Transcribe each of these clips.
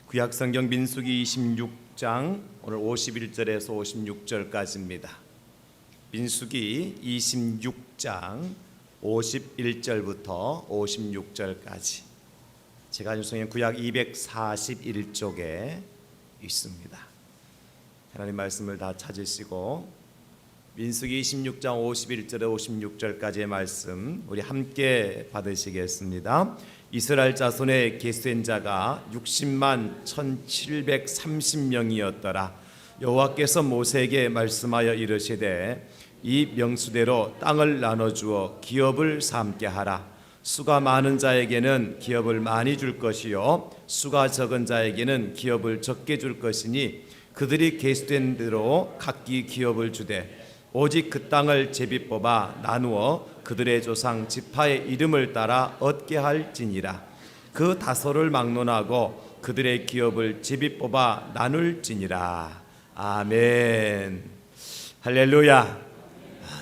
구약성경 민수기 26장 오늘 51절에서 56절까지입니다. 민수기 26장 51절부터 56절까지 제가 준성한 구약 241쪽에 있습니다. 하나님 말씀을 다 찾으시고 민수기 26장 51절에 56절까지의 말씀 우리 함께 받으시겠습니다. 이스라엘 자손의 계수된 자가 60만 1730명이었더라. 여호와께서 모세에게 말씀하여 이르시되 이 명수대로 땅을 나눠주어 기업을 삼게 하라. 수가 많은 자에게는 기업을 많이 줄 것이요 수가 적은 자에게는 기업을 적게 줄 것이니 그들이 계수된 대로 각기 기업을 주되 오직 그 땅을 제비 뽑아 나누어 그들의 조상 지파의 이름을 따라 얻게 할지니라. 그 다소를 막론하고 그들의 기업을 제비 뽑아 나눌지니라. 아멘. 할렐루야.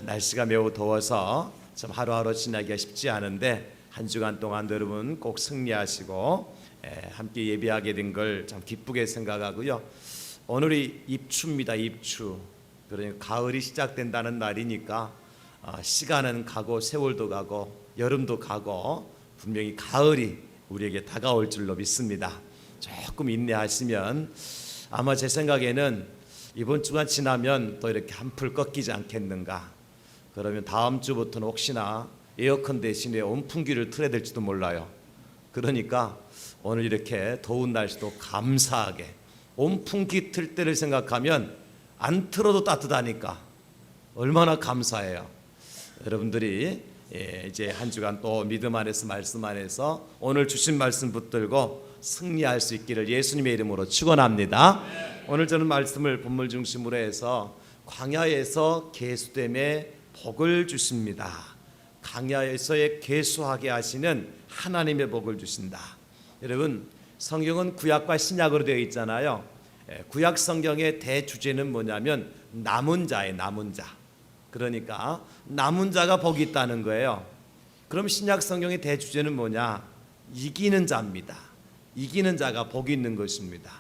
날씨가 매우 더워서 참 하루하루 지나기가 쉽지 않은데 한 주간 동안 여러분 꼭 승리하시고 함께 예배하게 된 걸 참 기쁘게 생각하고요. 오늘이 입추입니다. 입추. 그러니까 가을이 시작된다는 날이니까 시간은 가고 세월도 가고 여름도 가고 분명히 가을이 우리에게 다가올 줄로 믿습니다. 조금 인내하시면 아마 제 생각에는 이번 주가 지나면 또 이렇게 한풀 꺾이지 않겠는가. 그러면 다음 주부터는 혹시나 에어컨 대신에 온풍기를 틀어야 될지도 몰라요. 그러니까 오늘 이렇게 더운 날씨도 감사하게 온풍기 틀 때를 생각하면 안 틀어도 따뜻하니까 얼마나 감사해요. 여러분들이 이제 한 주간 또 믿음 안에서 말씀 안에서 오늘 주신 말씀 붙들고 승리할 수 있기를 예수님의 이름으로 축원합니다. 오늘 저는 말씀을 본문 중심으로 해서 광야에서 계수됨에 복을 주십니다. 광야에서의 계수하게 하시는 하나님의 복을 주신다. 여러분 성경은 구약과 신약으로 되어 있잖아요. 구약 성경의 대주제는 뭐냐면 남은 자예요. 남은 자. 그러니까 남은 자가 복이 있다는 거예요. 그럼 신약 성경의 대주제는 뭐냐? 이기는 자입니다. 이기는 자가 복이 있는 것입니다.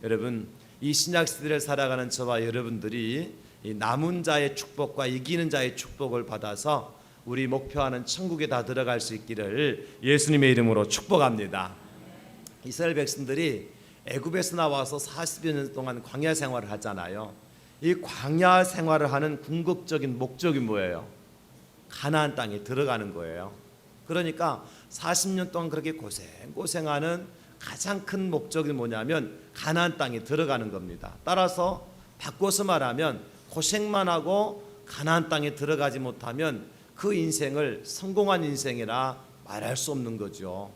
여러분 이 신약 시대를 살아가는 저와 여러분들이 이 남은 자의 축복과 이기는 자의 축복을 받아서 우리 목표하는 천국에 다 들어갈 수 있기를 예수님의 이름으로 축복합니다. 이스라엘 백성들이 애굽에서 나와서 40여 년 동안 광야 생활을 하잖아요. 이 광야 생활을 하는 궁극적인 목적이 뭐예요? 가나안 땅에 들어가는 거예요. 그러니까 40년 동안 그렇게 고생하는 가장 큰 목적이 뭐냐면 가나안 땅에 들어가는 겁니다. 따라서 바꿔서 말하면 고생만 하고 가나안 땅에 들어가지 못하면 그 인생을 성공한 인생이라 말할 수 없는 거죠.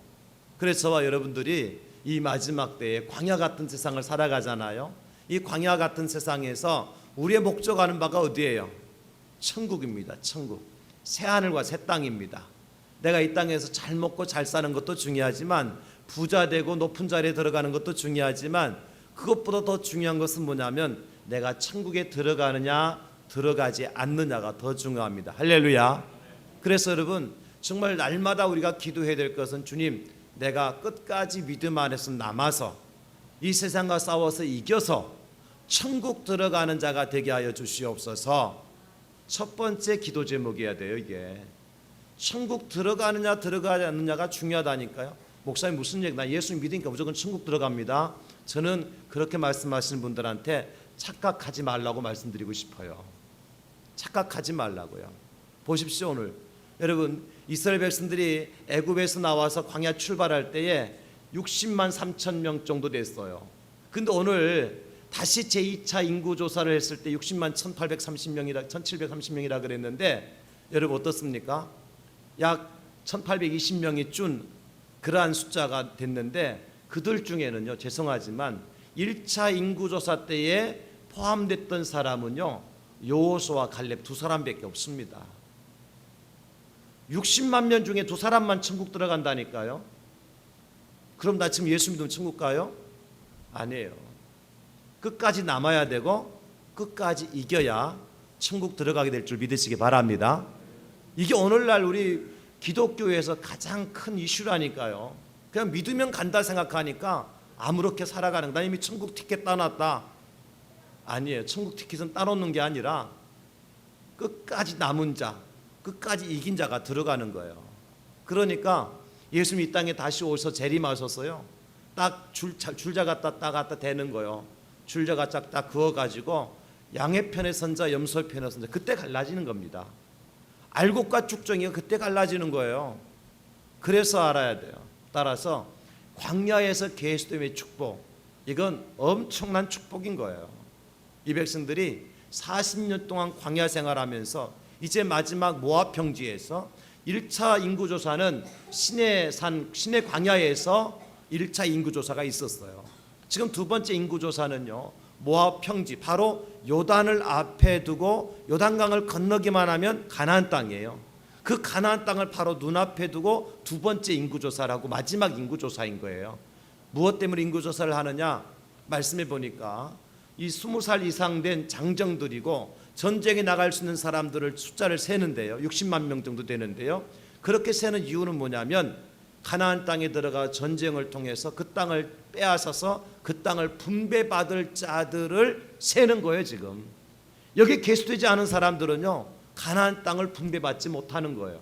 그래서 저와 여러분들이 이 마지막 때에 광야 같은 세상을 살아가잖아요. 이 광야 같은 세상에서 우리의 목적하는 바가 어디예요? 천국입니다. 천국. 새하늘과 새 땅입니다. 내가 이 땅에서 잘 먹고 잘 사는 것도 중요하지만 부자 되고 높은 자리에 들어가는 것도 중요하지만 그것보다 더 중요한 것은 뭐냐면 내가 천국에 들어가느냐 들어가지 않느냐가 더 중요합니다. 할렐루야. 그래서 여러분 정말 날마다 우리가 기도해야 될 것은 주님 내가 끝까지 믿음 안에서 남아서 이 세상과 싸워서 이겨서 천국 들어가는 자가 되게 하여 주시옵소서. 첫 번째 기도 제목이어야 돼요. 이게 천국 들어가느냐 들어가지 않느냐가 중요하다니까요. 목사님 무슨 얘기? 나 예수 믿으니까 무조건 천국 들어갑니다. 저는 그렇게 말씀하시는 분들한테 착각하지 말라고 말씀드리고 싶어요. 착각하지 말라고요. 보십시오. 오늘 여러분 이스라엘 백성들이 애굽에서 나와서 광야 출발할 때에 60만 3천 명 정도 됐어요. 근데 오늘 다시 제2차 인구 조사를 했을 때 60만 1830명이라 1730명이라 그랬는데 여러분 어떻습니까? 약 1820명이 준 그러한 숫자가 됐는데 그들 중에는요 죄송하지만 1차 인구 조사 때에 포함됐던 사람은요 여호수아와 갈렙 두 사람밖에 없습니다. 60만 명 중에 두 사람만 천국 들어간다니까요. 그럼 나 지금 예수 믿으면 천국 가요? 아니에요. 끝까지 남아야 되고 끝까지 이겨야 천국 들어가게 될 줄 믿으시기 바랍니다. 이게 오늘날 우리 기독교에서 가장 큰 이슈라니까요. 그냥 믿으면 간다 생각하니까 아무렇게 살아가는 거. 나 이미 천국 티켓 따놨다. 아니에요. 천국 티켓은 따놓는 게 아니라 끝까지 남은 자, 끝까지 이긴 자가 들어가는 거예요. 그러니까 예수님이 이 땅에 다시 오셔서 재림하셨어요. 딱 줄자 갖다 대는 거예요. 줄자가 딱 그어가지고 양의 편에 선자, 염소의 편에 선자, 그때 갈라지는 겁니다. 알곡과 쭉정이가 그때 갈라지는 거예요. 그래서 알아야 돼요. 따라서 광야에서 계시됨의 축복, 이건 엄청난 축복인 거예요. 이 백성들이 40년 동안 광야 생활하면서 이제 마지막 모압 평지에서 1차 인구조사는 시내 광야에서 1차 인구조사가 있었어요. 지금 두 번째 인구조사는요, 모압 평지, 바로 요단을 앞에 두고 요단강을 건너기만 하면 가나안 땅이에요. 그 가나안 땅을 바로 눈앞에 두고 두 번째 인구조사라고 마지막 인구조사인 거예요. 무엇 때문에 인구조사를 하느냐? 말씀해 보니까 이 20살 이상 된 장정들이고 전쟁에 나갈 수 있는 사람들을 숫자를 세는데요, 60만 명 정도 되는데요, 그렇게 세는 이유는 뭐냐면 가나안 땅에 들어가 전쟁을 통해서 그 땅을 빼앗아서 그 땅을 분배받을 자들을 세는 거예요. 지금 여기 계수되지 않은 사람들은요, 가나안 땅을 분배받지 못하는 거예요.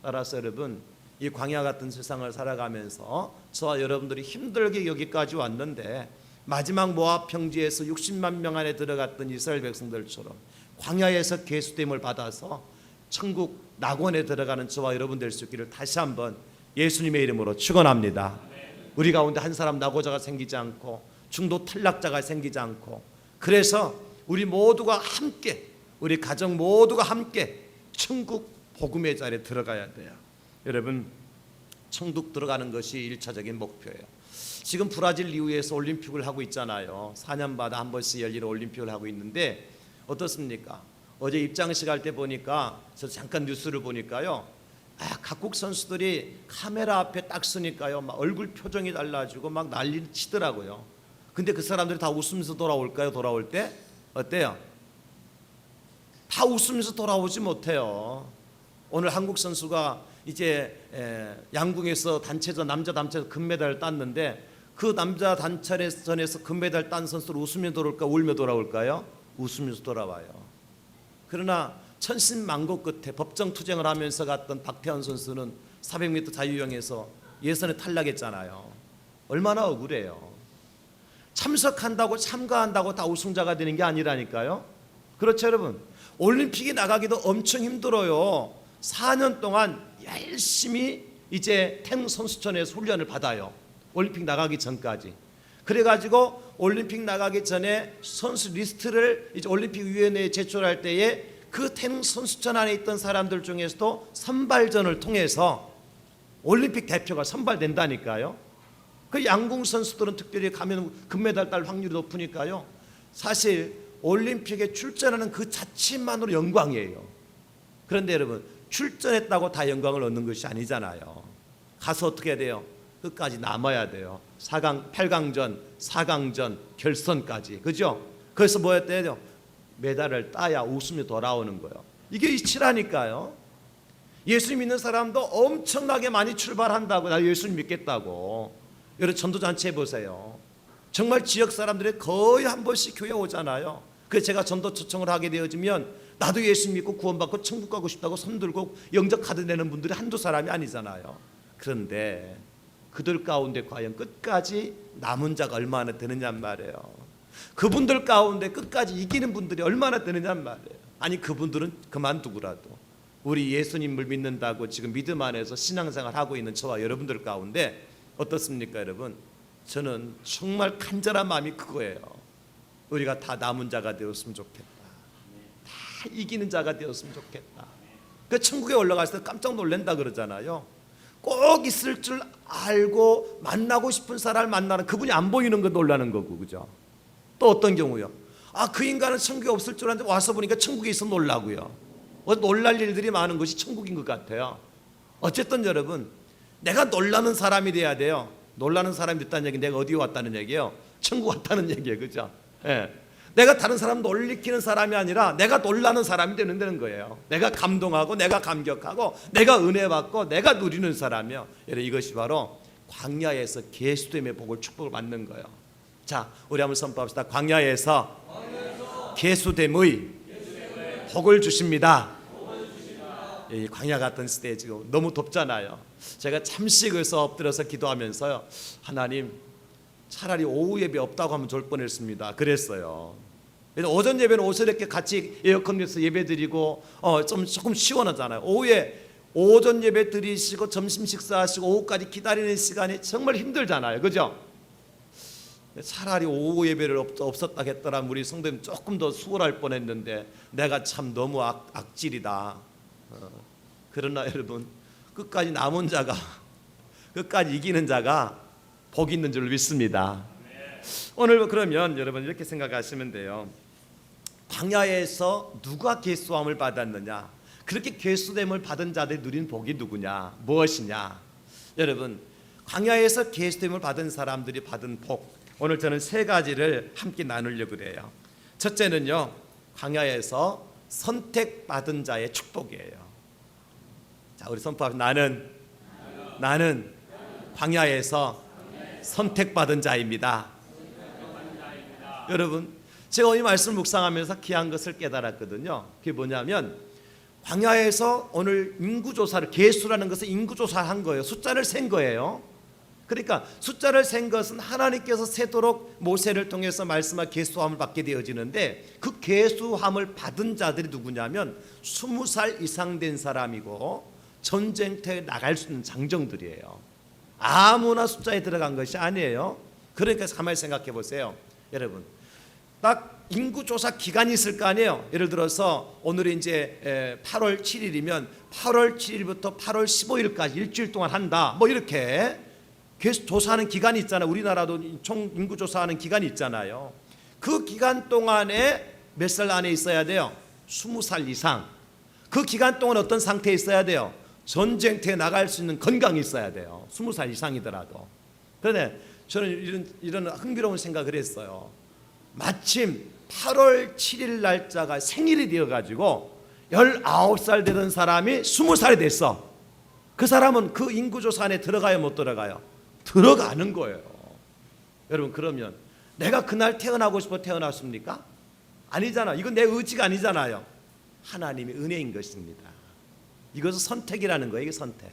따라서 여러분, 이 광야 같은 세상을 살아가면서 저와 여러분들이 힘들게 여기까지 왔는데, 마지막 모압 평지에서 60만 명 안에 들어갔던 이스라엘 백성들처럼 광야에서 계수됨을 받아서 천국 낙원에 들어가는 저와 여러분 될 수 있기를 다시 한번 예수님의 이름으로 축원합니다. 우리 가운데 한 사람 낙오자가 생기지 않고 중도 탈락자가 생기지 않고, 그래서 우리 모두가 함께, 우리 가정 모두가 함께 천국 복음의 자리에 들어가야 돼요. 여러분, 천국 들어가는 것이 1차적인 목표예요. 지금 브라질 리우에서 올림픽을 하고 있잖아요. 4년마다 한 번씩 열리는 올림픽을 하고 있는데 어떻습니까? 어제 입장식 할 때 보니까, 저 잠깐 뉴스를 보니까요, 각국 선수들이 카메라 앞에 딱 서니까요, 막 얼굴 표정이 달라지고 막 난리를 치더라고요. 근데 그 사람들이 다 웃으면서 돌아올까요? 돌아올 때 어때요? 다 웃으면서 돌아오지 못해요. 오늘 한국 선수가 이제 양궁에서 단체전, 남자 단체에서 금메달을 땄는데, 그 남자 단체전에서 금메달 딴 선수를 웃으며 돌아올까, 울며 돌아올까요? 웃으면서 돌아와요. 그러나 천신만고 끝에 법정 투쟁을 하면서 갔던 박태환 선수는 400m 자유형에서 예선에 탈락했잖아요. 얼마나 억울해요. 참석한다고, 참가한다고 다 우승자가 되는 게 아니라니까요. 그렇죠 여러분? 올림픽에 나가기도 엄청 힘들어요. 4년 동안 열심히 이제 태릉 선수촌에서 훈련을 받아요. 올림픽 나가기 전까지. 그래가지고 올림픽 나가기 전에 선수 리스트를 이제 올림픽위원회에 제출할 때에 그 태릉 선수촌 안에 있던 사람들 중에서도 선발전을 통해서 올림픽 대표가 선발된다니까요. 그 양궁 선수들은 특별히 가면 금메달 딸 확률이 높으니까요. 사실 올림픽에 출전하는 그 자체만으로 영광이에요. 그런데 여러분, 출전했다고 다 영광을 얻는 것이 아니잖아요. 가서 어떻게 해야 돼요? 끝까지 남아야 돼요. 4강, 8강전, 4강전, 결선까지. 그죠? 그래서 뭐 했대요? 메달을 따야 웃으며 돌아오는 거예요. 이게 이치라니까요. 예수 믿는 사람도 엄청나게 많이 출발한다고, 나 예수님 믿겠다고. 여러분 전도잔치 해보세요. 정말 지역 사람들이 거의 한 번씩 교회 오잖아요. 그래서 제가 전도 초청을 하게 되어지면 나도 예수 믿고 구원받고 천국 가고 싶다고 손들고 영접 카드 내는 분들이 한두 사람이 아니잖아요. 그런데 그들 가운데 과연 끝까지 남은 자가 얼마나 되느냔 말이에요. 그분들 가운데 끝까지 이기는 분들이 얼마나 되느냔 말이에요. 아니 그분들은 그만두고라도 우리 예수님을 믿는다고 지금 믿음 안에서 신앙생활 하고 있는 저와 여러분들 가운데 어떻습니까 여러분? 저는 정말 간절한 마음이 그거예요. 우리가 다 남은 자가 되었으면 좋겠다. 다 이기는 자가 되었으면 좋겠다. 그 천국에 올라갔을 때 깜짝 놀란다 그러잖아요. 꼭 있을 줄 알고 만나고 싶은 사람을 만나는, 그분이 안 보이는 거 놀라는 거고, 그죠? 또 어떤 경우요? 그 인간은 천국에 없을 줄 알았는데 와서 보니까 천국에 있어 놀라고요. 놀랄 일들이 많은 것이 천국인 것 같아요. 어쨌든 여러분, 내가 놀라는 사람이 돼야 돼요. 놀라는 사람이 됐다는 얘기는 내가 어디 왔다는 얘기예요? 천국 왔다는 얘기예요. 그죠? 예. 내가 다른 사람 놀리키는 사람이 아니라 내가 놀라는 사람이 되는 거예요. 내가 감동하고 내가 감격하고 내가 은혜 받고 내가 누리는 사람이요. 이것이 바로 광야에서 계수됨의 복을 축복을 받는 거예요. 자, 우리 한번 선포합시다. 광야에서 계수됨의 복을 주십니다. 이 광야 같은 시대에 지금 너무 덥잖아요. 제가 잠시 그래서 엎드려서 기도하면서요, 하나님 차라리 오후 예배 없다고 하면 좋을 뻔했습니다. 그랬어요. 그래서 오전 예배는 옷을 같이 에어컨에서 예배 드리고 조금 시원하잖아요. 오후에 오전 예배 드리시고 점심 식사하시고 오후까지 기다리는 시간이 정말 힘들잖아요. 그죠? 차라리 오후 예배를 없었다 했더라면 우리 성도님 조금 더 수월할 뻔했는데 내가 참 너무 악질이다. 그러나 여러분, 끝까지 남은 자가, 끝까지 이기는 자가 복 있는 줄 믿습니다. 오늘 그러면 여러분 이렇게 생각하시면 돼요. 광야에서 누가 계수함을 받았느냐? 그렇게 계수됨을 받은 자들이 누린 복이 누구냐? 무엇이냐? 여러분, 광야에서 계수됨을 받은 사람들이 받은 복, 오늘 저는 세 가지를 함께 나누려고 그래요. 첫째는요, 광야에서 선택받은 자의 축복이에요. 자, 우리 선포합시다. 나는 광야에서 선택받은 자입니다. 여러분, 제가 이 말씀을 묵상하면서 귀한 것을 깨달았거든요. 그게 뭐냐면 광야에서 오늘 인구조사를, 계수라는 것은 인구조사를 한 거예요. 숫자를 센 거예요. 그러니까 숫자를 센 것은 하나님께서 세도록 모세를 통해서 말씀과 계수함을 받게 되어지는데, 그 계수함을 받은 자들이 누구냐면 20살 이상 된 사람이고 전쟁터에 나갈 수 있는 장정들이에요. 아무나 숫자에 들어간 것이 아니에요. 그러니까 가만히 생각해 보세요. 여러분, 딱 인구조사 기간이 있을 거 아니에요. 예를 들어서 오늘이 이제 8월 7일이면 8월 7일부터 8월 15일까지 일주일 동안 한다, 뭐 이렇게 계속 조사하는 기간이 있잖아요. 우리나라도 총 인구조사하는 기간이 있잖아요. 그 기간 동안에 몇 살 안에 있어야 돼요? 20살 이상. 그 기간 동안 어떤 상태에 있어야 돼요? 전쟁터에 나갈 수 있는 건강이 있어야 돼요. 20살 이상이더라도. 그런데 저는 이런 흥미로운 생각을 했어요. 마침 8월 7일 날짜가 생일이 되어가지고 19살 되던 사람이 20살이 됐어. 그 사람은 그 인구조사 안에 들어가요, 못 들어가요? 들어가는 거예요. 여러분, 그러면 내가 그날 태어나고 싶어 태어났습니까? 아니잖아. 이건 내 의지가 아니잖아요. 하나님의 은혜인 것입니다. 이것은 선택이라는 거예요. 이게 선택.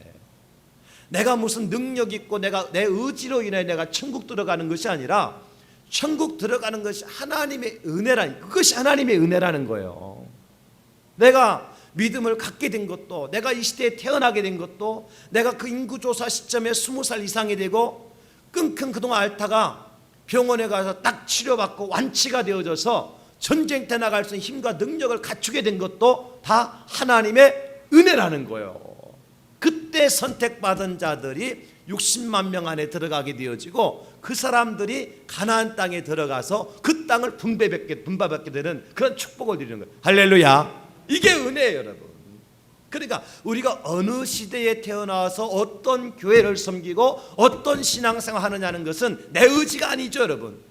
내가 무슨 능력 있고 내가 내 의지로 인해 내가 천국 들어가는 것이 아니라 천국 들어가는 것이 하나님의 은혜라는, 그것이 하나님의 은혜라는 거예요. 내가 믿음을 갖게 된 것도, 내가 이 시대에 태어나게 된 것도, 내가 그 인구조사 시점에 20살 이상이 되고 끙끙 그동안 앓다가 병원에 가서 딱 치료받고 완치가 되어져서 전쟁터 나갈 수 있는 힘과 능력을 갖추게 된 것도 다 하나님의 은혜라는 거예요. 그때 선택받은 자들이 60만 명 안에 들어가게 되어지고 그 사람들이 가나안 땅에 들어가서 그 땅을 분배받게 되는 그런 축복을 드리는 거예요. 할렐루야. 이게 은혜예요, 여러분. 그러니까 우리가 어느 시대에 태어나서 어떤 교회를 섬기고 어떤 신앙생활 하느냐는 것은 내 의지가 아니죠, 여러분.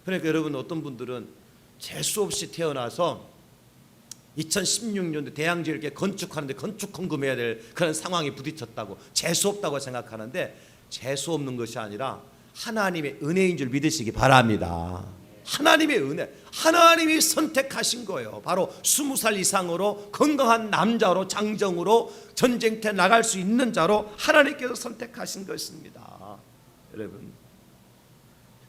그러니까 여러분, 어떤 분들은 재수 없이 태어나서 2016년도 대양지를 이렇게 건축하는데 건축 헌금해야 될 그런 상황에 부딪혔다고 재수 없다고 생각하는데, 재수 없는 것이 아니라 하나님의 은혜인 줄 믿으시기 바랍니다. 하나님의 은혜, 하나님이 선택하신 거예요. 바로 20살 이상으로 건강한 남자로, 장정으로 전쟁터에 나갈 수 있는 자로 하나님께서 선택하신 것입니다. 여러분,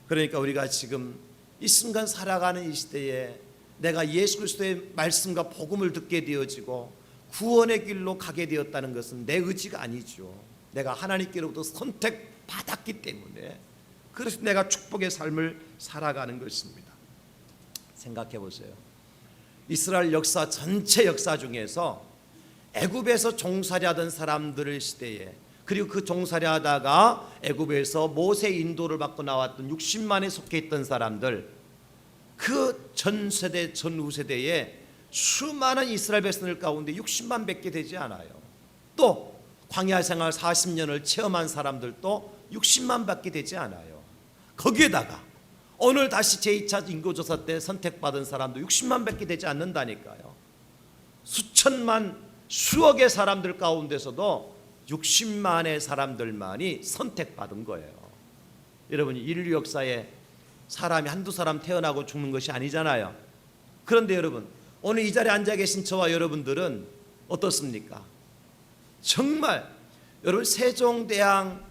그러니까 우리가 지금 이 순간 살아가는 이 시대에 내가 예수 그리스도의 말씀과 복음을 듣게 되어지고 구원의 길로 가게 되었다는 것은 내 의지가 아니죠. 내가 하나님께로부터 선택받았기 때문에, 그래서 내가 축복의 삶을 살아가는 것입니다. 생각해 보세요. 이스라엘 역사, 전체 역사 중에서 애굽에서 종살이 하던 사람들의 시대에, 그리고 그 종살이 하다가 애굽에서 모세 인도를 받고 나왔던 60만에 속해 있던 사람들, 그 전 세대, 전 후세대에 수많은 이스라엘 백성들 가운데 60만 밖에 되지 않아요. 또 광야 생활 40년을 체험한 사람들도 60만 밖에 되지 않아요. 거기에다가 오늘 다시 제2차 인구조사 때 선택받은 사람도 60만 밖에 되지 않는다니까요. 수천만, 수억의 사람들 가운데서도 60만의 사람들만이 선택받은 거예요. 여러분, 인류 역사에 사람이 한두 사람 태어나고 죽는 것이 아니잖아요. 그런데 여러분, 오늘 이 자리에 앉아 계신 저와 여러분들은 어떻습니까? 정말 여러분, 세종대왕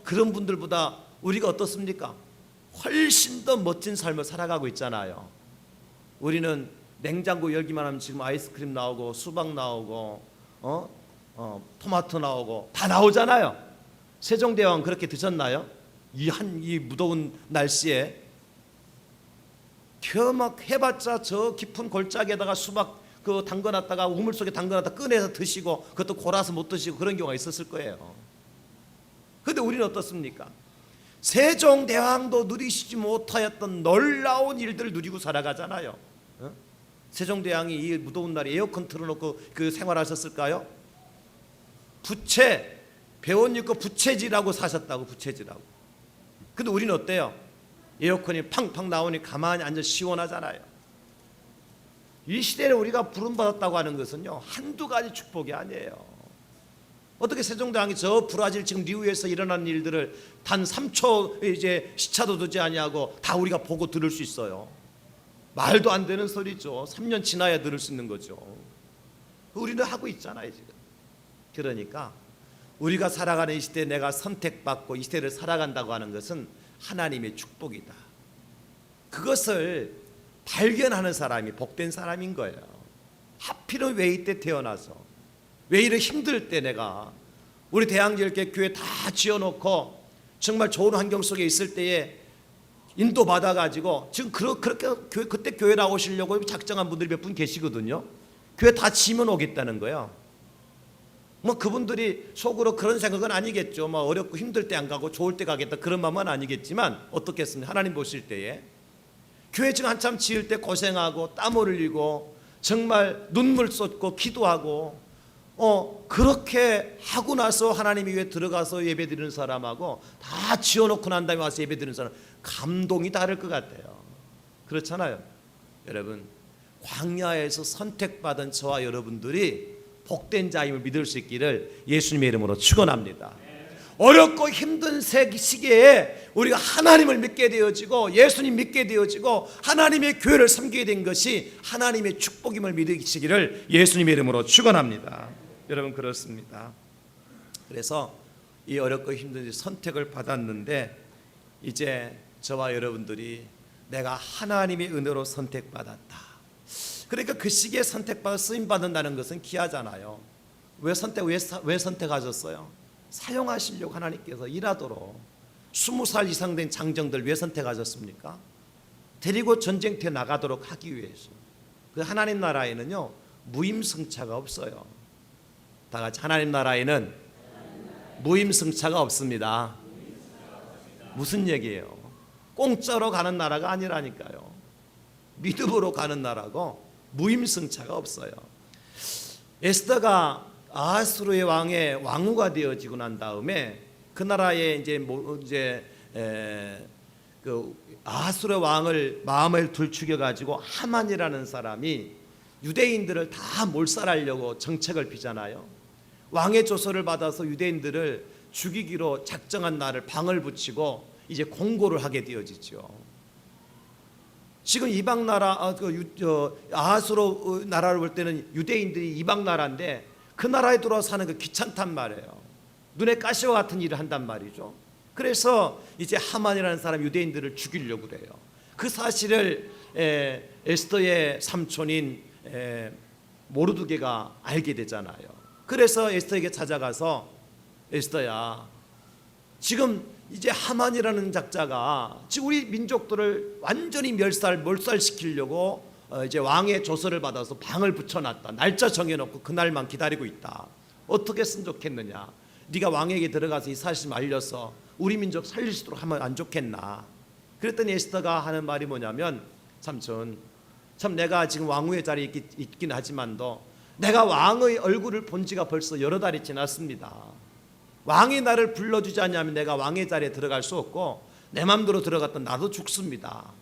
그런 분들보다 우리가 어떻습니까? 훨씬 더 멋진 삶을 살아가고 있잖아요. 우리는 냉장고 열기만 하면 지금 아이스크림 나오고 수박 나오고 토마토 나오고 다 나오잖아요. 세종대왕 그렇게 드셨나요? 이 무더운 날씨에 막 해봤자 저 깊은 골짜기에다가 수박 담궈놨다가 우물 속에 담궈놨다 꺼내서 드시고, 그것도 골아서 못 드시고 그런 경우가 있었을 거예요. 그런데 우리는 어떻습니까? 세종대왕도 누리시지 못하였던 놀라운 일들을 누리고 살아가잖아요. 세종대왕이 이 무더운 날에 에어컨 틀어놓고 그 생활하셨을까요? 배옷 입고 부채질하고 사셨다고. 부채질하고. 근데 우리는 어때요? 에어컨이 팡팡 나오니 가만히 앉아 시원하잖아요. 이 시대를 우리가 부름받았다고 하는 것은요, 한두 가지 축복이 아니에요. 어떻게 세종대왕이 저 브라질 지금 리우에서 일어난 일들을 단 3초 이제 시차도 두지 아니하고 다 우리가 보고 들을 수 있어요? 말도 안 되는 소리죠. 3년 지나야 들을 수 있는 거죠. 우리는 하고 있잖아요 지금. 그러니까 우리가 살아가는 이 시대에 내가 선택받고 이 시대를 살아간다고 하는 것은 하나님의 축복이다. 그것을 발견하는 사람이 복된 사람인 거예요. 하필은 왜 이때 태어나서, 왜 이렇게 힘들 때 내가 우리 대한제일교회 교회 다 지어놓고 정말 좋은 환경 속에 있을 때에 인도 받아가지고 지금 그렇게 그때 교회 나오시려고 작정한 분들이 몇 분 계시거든요. 교회 다 지면 오겠다는 거예요. 그분들이 속으로 그런 생각은 아니겠죠. 어렵고 힘들 때 안 가고 좋을 때 가겠다 그런 마음은 아니겠지만 어떻겠습니까? 하나님 보실 때에 교회 지금 한참 지을 때 고생하고 땀 흘리고 정말 눈물 쏟고 기도하고 그렇게 하고 나서 하나님 위에 들어가서 예배드리는 사람하고 다 지어놓고 난 다음에 와서 예배드리는 사람, 감동이 다를 것 같아요. 그렇잖아요. 여러분, 광야에서 선택받은 저와 여러분들이 복된 자임을 믿을 수 있기를 예수님의 이름으로 축원합니다. 어렵고 힘든 시기에 우리가 하나님을 믿게 되어지고 예수님 믿게 되어지고 하나님의 교회를 섬기게 된 것이 하나님의 축복임을 믿으시기를 예수님의 이름으로 축원합니다. 여러분, 그렇습니다. 그래서 이 어렵고 힘든 선택을 받았는데 이제 저와 여러분들이 내가 하나님의 은혜로 선택받았다. 그러니까 그 시기에 선택받아 쓰임받는다는 것은 귀하잖아요. 왜 선택하셨어요? 사용하시려고 하나님께서 일하도록. 20살 이상 된 장정들 왜 선택하셨습니까? 데리고 전쟁터에 나가도록 하기 위해서. 그 하나님 나라에는요, 무임승차가 없어요. 다 같이, 하나님 나라에는 무임승차가 없습니다. 무슨 얘기예요? 공짜로 가는 나라가 아니라니까요. 믿음으로 가는 나라고 무임승차가 없어요. 에스더가 아하스로의 왕의 왕후가 되어지고 난 다음에 그 나라에 그 아하스로 왕을 마음을 들추겨 가지고 하만이라는 사람이 유대인들을 다 몰살하려고 정책을 피잖아요. 왕의 조서를 받아서 유대인들을 죽이기로 작정한 날을 방을 붙이고 이제 공고를 하게 되어지죠. 지금 이방 나라 아하스로 나라를 볼 때는 유대인들이 이방 나라인데 그 나라에 들어와서 사는 거 귀찮단 말이에요. 눈에 가시와 같은 일을 한단 말이죠. 그래서 이제 하만이라는 사람 유대인들을 죽이려고 그래요. 그 사실을 에스더의 삼촌인 모르드게가 알게 되잖아요. 그래서 에스더에게 찾아가서, 에스더야, 지금 이제 하만이라는 작자가 지금 우리 민족들을 완전히 몰살시키려고 이제 왕의 조서를 받아서 방을 붙여놨다. 날짜 정해놓고 그날만 기다리고 있다. 어떻게 했으면 좋겠느냐? 네가 왕에게 들어가서 이 사실 알려서 우리 민족 살릴 수 있도록 하면 안 좋겠나? 그랬더니 에스더가 하는 말이 뭐냐면, 삼촌, 참 내가 지금 왕후의 자리에 있긴 하지만도 내가 왕의 얼굴을 본 지가 벌써 여러 달이 지났습니다. 왕이 나를 불러주지 않냐면 내가 왕의 자리에 들어갈 수 없고 내 맘대로 들어갔던 나도 죽습니다.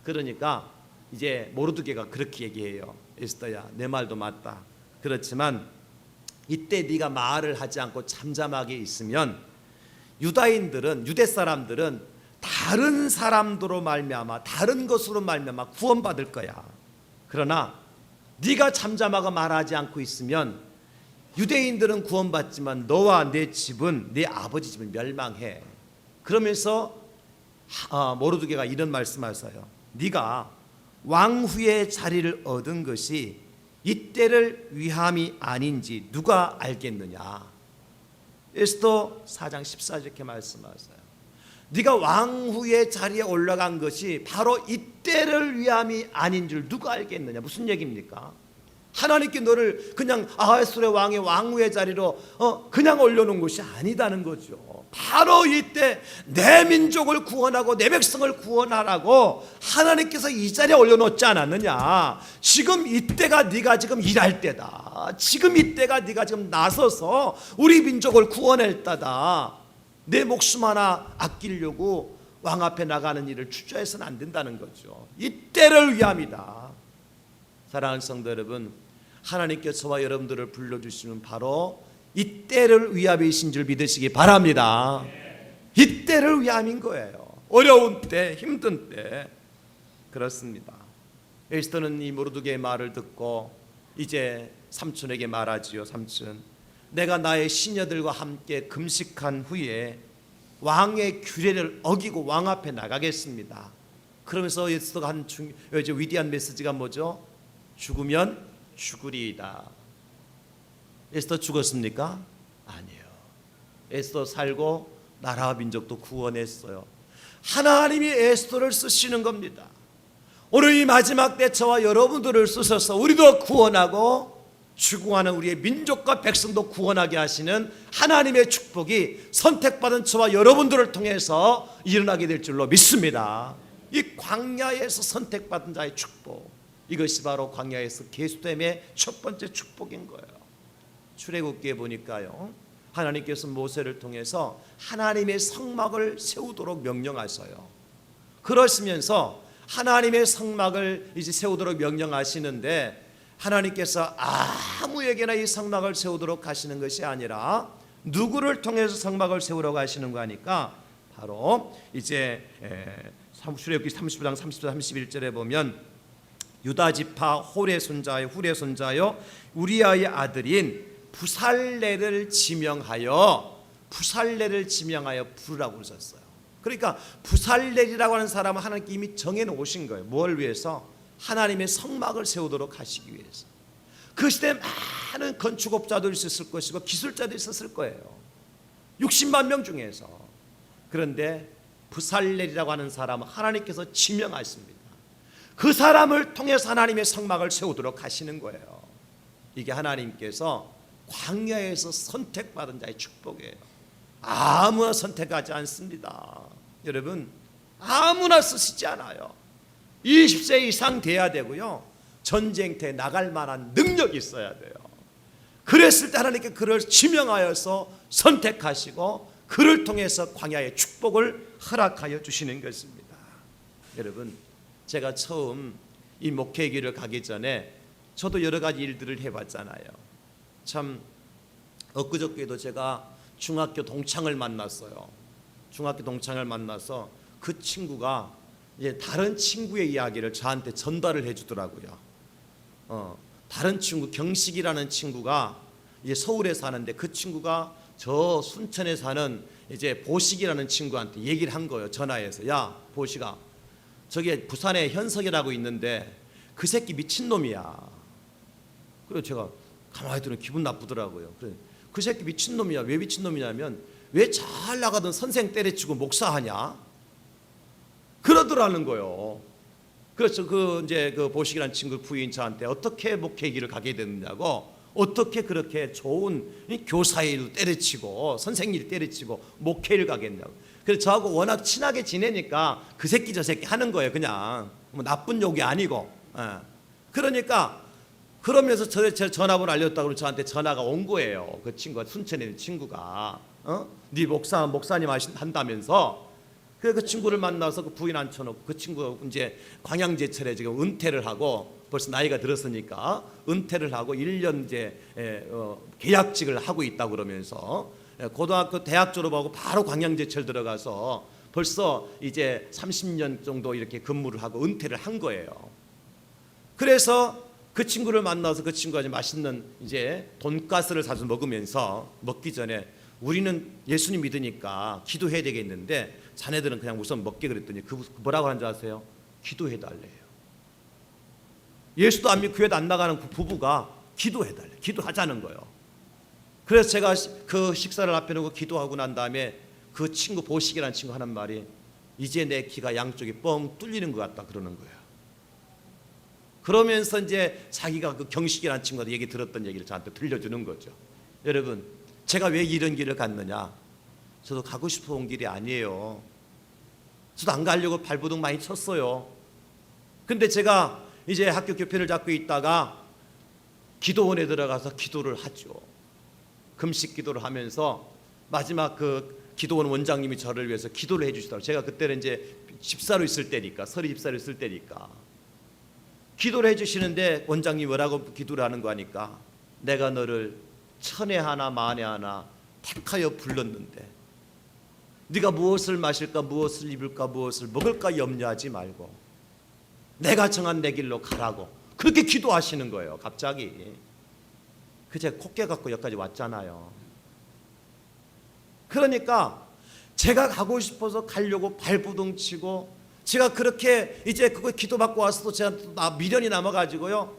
그러니까 이제 모르드게가 그렇게 얘기해요. 에스더야, 내 말도 맞다. 그렇지만 이때 네가 말을 하지 않고 잠잠하게 있으면 유다인들은, 유대 사람들은 다른 사람들로 말미암아, 다른 것으로 말미암아 구원받을 거야. 그러나 네가 잠잠하고 말하지 않고 있으면 유대인들은 구원받지만 너와 내 집은, 내 아버지 집은 멸망해. 그러면서 모르드게가 이런 말씀하세요. 네가 왕후의 자리를 얻은 것이 이때를 위함이 아닌지 누가 알겠느냐. 에스더 4장 14절 이렇게 말씀하세요. 네가 왕후의 자리에 올라간 것이 바로 이때를 위함이 아닌 줄 누가 알겠느냐. 무슨 얘기입니까? 하나님께 너를 그냥 아하수르 왕의 왕후의 자리로 그냥 올려놓은 것이 아니다는 거죠. 바로 이때 내 민족을 구원하고 내 백성을 구원하라고 하나님께서 이 자리에 올려놓지 않았느냐. 지금 이때가 네가 지금 일할 때다. 지금 이때가 네가 지금 나서서 우리 민족을 구원할 때다. 내 목숨 하나 아끼려고 왕 앞에 나가는 일을 주저해서는 안 된다는 거죠. 이때를 위함이다. 사랑하는 성도 여러분, 하나님께서 저와 여러분들을 불러주시는 바로 이때를 위함이신 줄 믿으시기 바랍니다. 이때를 위함인 거예요. 어려운 때, 힘든 때. 그렇습니다. 에스더는 이 모르드게의 말을 듣고 이제 삼촌에게 말하지요. 삼촌, 내가 나의 시녀들과 함께 금식한 후에 왕의 규례를 어기고 왕 앞에 나가겠습니다. 그러면서 에스더가 한 위대한 메시지가 뭐죠? 죽으면 죽으리이다. 에스더 죽었습니까? 아니에요. 에스더 살고 나라와 민족도 구원했어요. 하나님이 에스더를 쓰시는 겁니다. 오늘 이 마지막 때 저와 여러분들을 쓰셔서 우리도 구원하고 죽어가는 우리의 민족과 백성도 구원하게 하시는 하나님의 축복이 선택받은 저와 여러분들을 통해서 일어나게 될 줄로 믿습니다. 이 광야에서 선택받은 자의 축복, 이것이 바로 광야에서 계수됨의 첫 번째 축복인 거예요. 출애굽기에 보니까요, 하나님께서 모세를 통해서 하나님의 성막을 세우도록 명령하셔요. 그러시면서 하나님의 성막을 이제 세우도록 명령하시는데 하나님께서 아무에게나 이 성막을 세우도록 하시는 것이 아니라 누구를 통해서 성막을 세우려고 하시는 거니까 바로 이제 출애굽기 35장 30절 31절에 보면 유다 지파 홀의 손자요 우리아의 아들인 부살레를 지명하여 부르라고 그러셨어요. 그러니까 부살렐이라고 하는 사람은 하나님께 이미 정해놓으신 거예요. 뭘 위해서? 하나님의 성막을 세우도록 하시기 위해서. 그 시대에 많은 건축업자들이 있었을 것이고 기술자들이 있었을 거예요. 60만 명 중에서. 그런데 부살렐이라고 하는 사람은 하나님께서 지명하십니다. 그 사람을 통해서 하나님의 성막을 세우도록 하시는 거예요. 이게 하나님께서 광야에서 선택받은 자의 축복이에요. 아무나 선택하지 않습니다. 여러분, 아무나 쓰시지 않아요. 20세 이상 돼야 되고요, 전쟁터에 나갈 만한 능력이 있어야 돼요. 그랬을 때 하나님께 그를 지명하여서 선택하시고 그를 통해서 광야의 축복을 허락하여 주시는 것입니다. 여러분, 제가 처음 이 목회 길을 가기 전에 저도 여러 가지 일들을 해봤잖아요. 참 엊그저께도 제가 중학교 동창을 만났어요. 중학교 동창을 만나서 그 친구가 이제 다른 친구의 이야기를 저한테 전달을 해주더라고요. 다른 친구 경식이라는 친구가 이제 서울에 사는데 그 친구가 저 순천에 사는 이제 보식이라는 친구한테 얘기를 한 거예요. 전화해서, 야 보식아, 저기 부산에 현석이라고 있는데 그 새끼 미친놈이야. 그래서 제가 가만히 들으면 기분 나쁘더라고요. 그래, 그 새끼 미친놈이야. 왜 미친놈이냐면 왜 잘 나가던 선생 때려치고 목사하냐? 그러더라는 거예요. 그래서 이제 그 보식이라는 친구 부인 저한테 어떻게 목회길을 가게 됐느냐고, 어떻게 그렇게 좋은 교사의 일도 때려치고 선생 일 때려치고 목회를 가겠냐고. 그래서 저하고 워낙 친하게 지내니까 그 새끼 저 새끼 하는 거예요. 그냥 뭐 나쁜 욕이 아니고. 그러니까 그러면서 제 전화번호 알렸다고 저한테 전화가 온 거예요. 그 친구가, 순천에 있는 친구가 네 목사님 한다면서. 그래서 그 친구를 만나서 그 부인 앉혀놓고 그 친구가 이제 광양제철에 지금 은퇴를 하고 벌써 나이가 들었으니까 은퇴를 하고 1년 이제 계약직을 하고 있다 그러면서 고등학교 대학 졸업하고 바로 광양제철 들어가서 벌써 이제 30년 정도 이렇게 근무를 하고 은퇴를 한 거예요. 그래서 그 친구를 만나서 그 친구가 이제 맛있는 이제 돈가스를 사서 먹으면서 먹기 전에 우리는 예수님 믿으니까 기도해야 되겠는데 자네들은 그냥 우선 먹게 그랬더니 그 뭐라고 하는지 아세요? 기도해 달래요. 예수도 안 믿고 교회도 안 나가는 그 부부가 기도해 달래. 기도하자는 거예요. 그래서 제가 그 식사를 앞에 놓고 기도하고 난 다음에 그 친구 보식이라는 친구 하는 말이 이제 내 귀가 양쪽이 뻥 뚫리는 것 같다 그러는 거예요. 그러면서 이제 자기가 그 경식이라는 친구한테 얘기 들었던 얘기를 저한테 들려주는 거죠. 여러분, 제가 왜 이런 길을 갔느냐? 저도 가고 싶어 온 길이 아니에요. 저도 안 가려고 발버둥 많이 쳤어요. 근데 제가 이제 학교 교편을 잡고 있다가 기도원에 들어가서 기도를 하죠. 금식 기도를 하면서 마지막 그 기도원 원장님이 저를 위해서 기도를 해주시더라고요. 제가 그때는 이제 집사로 있을 때니까, 서리 집사로 있을 때니까 기도를 해주시는데 원장님이 뭐라고 기도를 하는 거 하니까 내가 너를 천에 하나 만에 하나 택하여 불렀는데 네가 무엇을 마실까 무엇을 입을까 무엇을 먹을까 염려하지 말고 내가 정한 내 길로 가라고 그렇게 기도하시는 거예요. 갑자기 그 제가 콧게 갖고 여기까지 왔잖아요. 그러니까 제가 가고 싶어서 가려고 발부둥 치고 제가 그렇게 이제 그거 기도받고 와서도 제가 미련이 남아가지고요.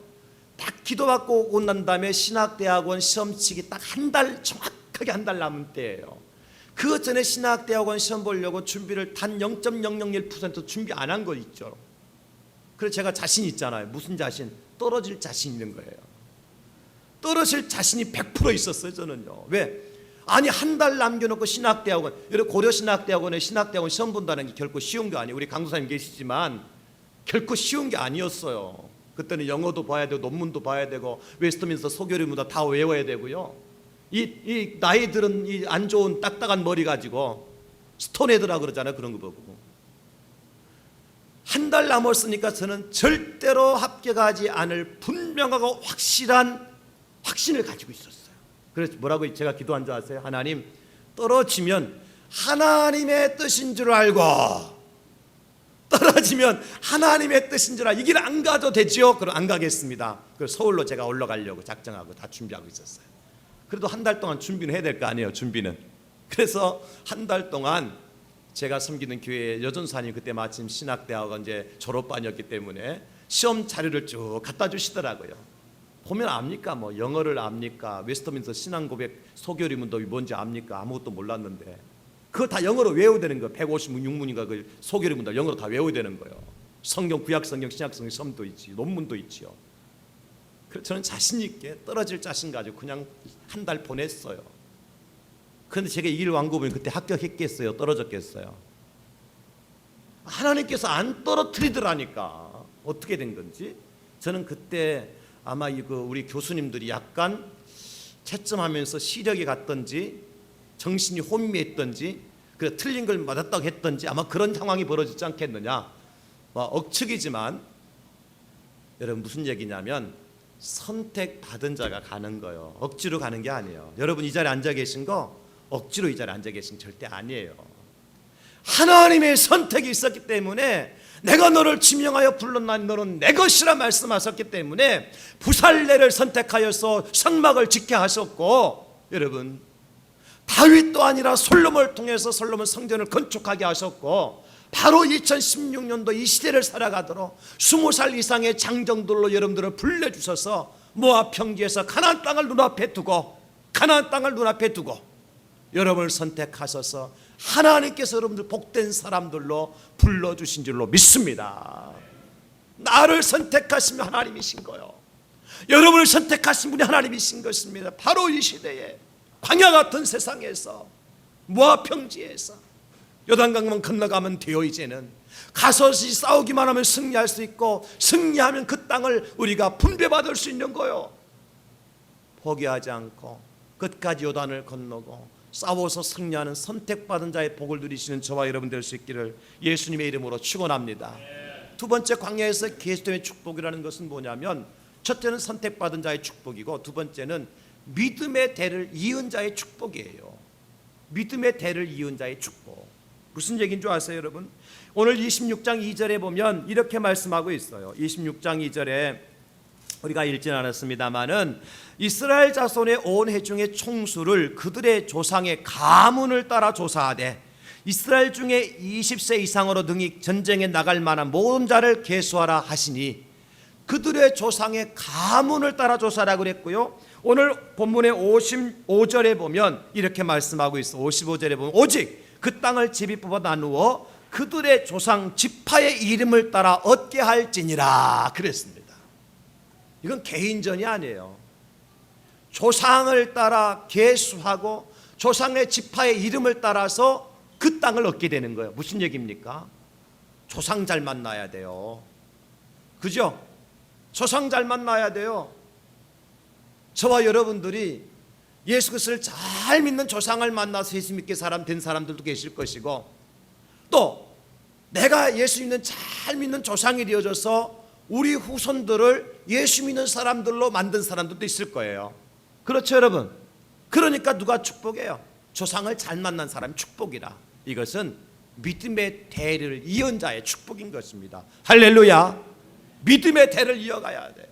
딱 기도받고 오고 난 다음에 신학대학원 시험치기 딱 한 달, 정확하게 한 달 남은 때예요. 그 전에 신학대학원 시험 보려고 준비를 단 0.001% 준비 안 한 거 있죠. 그래서 제가 자신 있잖아요. 무슨 자신? 떨어질 자신 있는 거예요. 떨어질 자신이 100% 있었어요. 저는요. 왜? 아니 한 달 남겨놓고 신학대학원, 여러분 고려신학대학원에 신학대학원 시험 본다는 게 결코 쉬운 게 아니에요. 우리 강도사님 계시지만 결코 쉬운 게 아니었어요. 그때는 영어도 봐야 되고 논문도 봐야 되고 웨스트민스터 소교리문도 다 외워야 되고요. 이 나이 들은 이 안 좋은 딱딱한 머리 가지고 스톤헤드라 그러잖아요. 그런 거 보고 한 달 남았으니까 저는 절대로 합격하지 않을 분명하고 확실한 확신을 가지고 있었어요. 그래서 뭐라고 제가 기도한 줄 아세요? 하나님, 떨어지면 하나님의 뜻인 줄 알고 떨어지면 하나님의 뜻인 줄 알고 이 길 안 가도 되죠? 그럼 안 가겠습니다. 그래서 서울로 제가 올라가려고 작정하고 다 준비하고 있었어요. 그래도 한 달 동안 준비는 해야 될 거 아니에요. 준비는. 그래서 한 달 동안 제가 섬기는 교회 여전사님 그때 마침 신학대학원 이제 졸업반이었기 때문에 시험 자료를 쭉 갖다 주시더라고요. 보면 압니까? 뭐 영어를 압니까? 웨스트민스터 신앙고백 소교리문도 뭔지 압니까? 아무것도 몰랐는데 그거 다 영어로 외워야 되는 거예요. 156문인가 그 소교리문도 영어로 다 외워야 되는 거예요. 성경, 구약성경, 신약성경 시험도 있지, 논문도 있지요. 그래서 저는 자신 있게 떨어질 자신 가지고 그냥 한 달 보냈어요. 그런데 제가 이 길 완고보면 그때 합격했겠어요? 떨어졌겠어요? 하나님께서 안 떨어뜨리더라니까. 어떻게 된 건지. 저는 그때 아마 우리 교수님들이 약간 채점하면서 시력이 갔던지 정신이 혼미했던지 그래 틀린 걸 맞았다고 했던지 아마 그런 상황이 벌어지지 않겠느냐. 억측이지만 여러분 무슨 얘기냐면 선택받은 자가 가는 거예요. 억지로 가는 게 아니에요. 여러분 이 자리에 앉아 계신 거 억지로 이 자리에 앉아 계신 절대 아니에요. 하나님의 선택이 있었기 때문에 내가 너를 지명하여 불렀나니 너는 내 것이라 말씀하셨기 때문에 부살레를 선택하여서 성막을 짓게 하셨고 여러분 다윗도 아니라 솔로몬을 통해서 솔로몬 성전을 건축하게 하셨고 바로 2016년도 이 시대를 살아가도록 20살 이상의 장정들로 여러분들을 불러주셔서 모압 평지에서 가나안 땅을 눈앞에 두고 여러분을 선택하셔서 하나님께서 여러분들 복된 사람들로 불러주신 줄로 믿습니다. 나를 선택하시면 하나님이신 거요. 여러분을 선택하신 분이 하나님이신 것입니다. 바로 이 시대에 광야 같은 세상에서 모압 평지에서 요단강만 건너가면 돼요. 이제는 가서 싸우기만 하면 승리할 수 있고 승리하면 그 땅을 우리가 분배받을 수 있는 거요. 포기하지 않고 끝까지 요단을 건너고 싸워서 승리하는 선택받은 자의 복을 누리시는 저와 여러분 될 수 있기를 예수님의 이름으로 축원합니다. 두 번째, 광야에서 그리스도의 축복이라는 것은 뭐냐면, 첫째는 선택받은 자의 축복이고, 두 번째는 믿음의 대를 이은 자의 축복이에요. 믿음의 대를 이은 자의 축복. 무슨 얘기인 줄 아세요, 여러분? 오늘 26장 2절에 보면 이렇게 말씀하고 있어요. 26장 2절에 우리가 읽진 않았습니다마는, 이스라엘 자손의 온 회중의 총수를 그들의 조상의 가문을 따라 조사하되 이스라엘 중에 20세 이상으로 등이 전쟁에 나갈 만한 모든 자를 계수하라 하시니, 그들의 조상의 가문을 따라 조사하라고 그랬고요. 오늘 본문의 55절에 보면 이렇게 말씀하고 있어. 55절에 보면 오직 그 땅을 제비 뽑아 나누어 그들의 조상 지파의 이름을 따라 얻게 할지니라 그랬습니다. 이건 개인전이 아니에요. 조상을 따라 계수하고 조상의 지파의 이름을 따라서 그 땅을 얻게 되는 거예요. 무슨 얘기입니까? 조상 잘 만나야 돼요. 그죠? 조상 잘 만나야 돼요. 저와 여러분들이 예수 그리스도를 잘 믿는 조상을 만나서 예수 믿게 된 사람들도 계실 것이고, 또 내가 예수 잘 믿는 조상이 되어져서 우리 후손들을 예수 믿는 사람들로 만든 사람들도 있을 거예요. 그렇죠, 여러분? 그러니까 누가 축복해요? 조상을 잘 만난 사람이 축복이라. 이것은 믿음의 대를 이은 자의 축복인 것입니다. 할렐루야. 믿음의 대를 이어가야 돼요.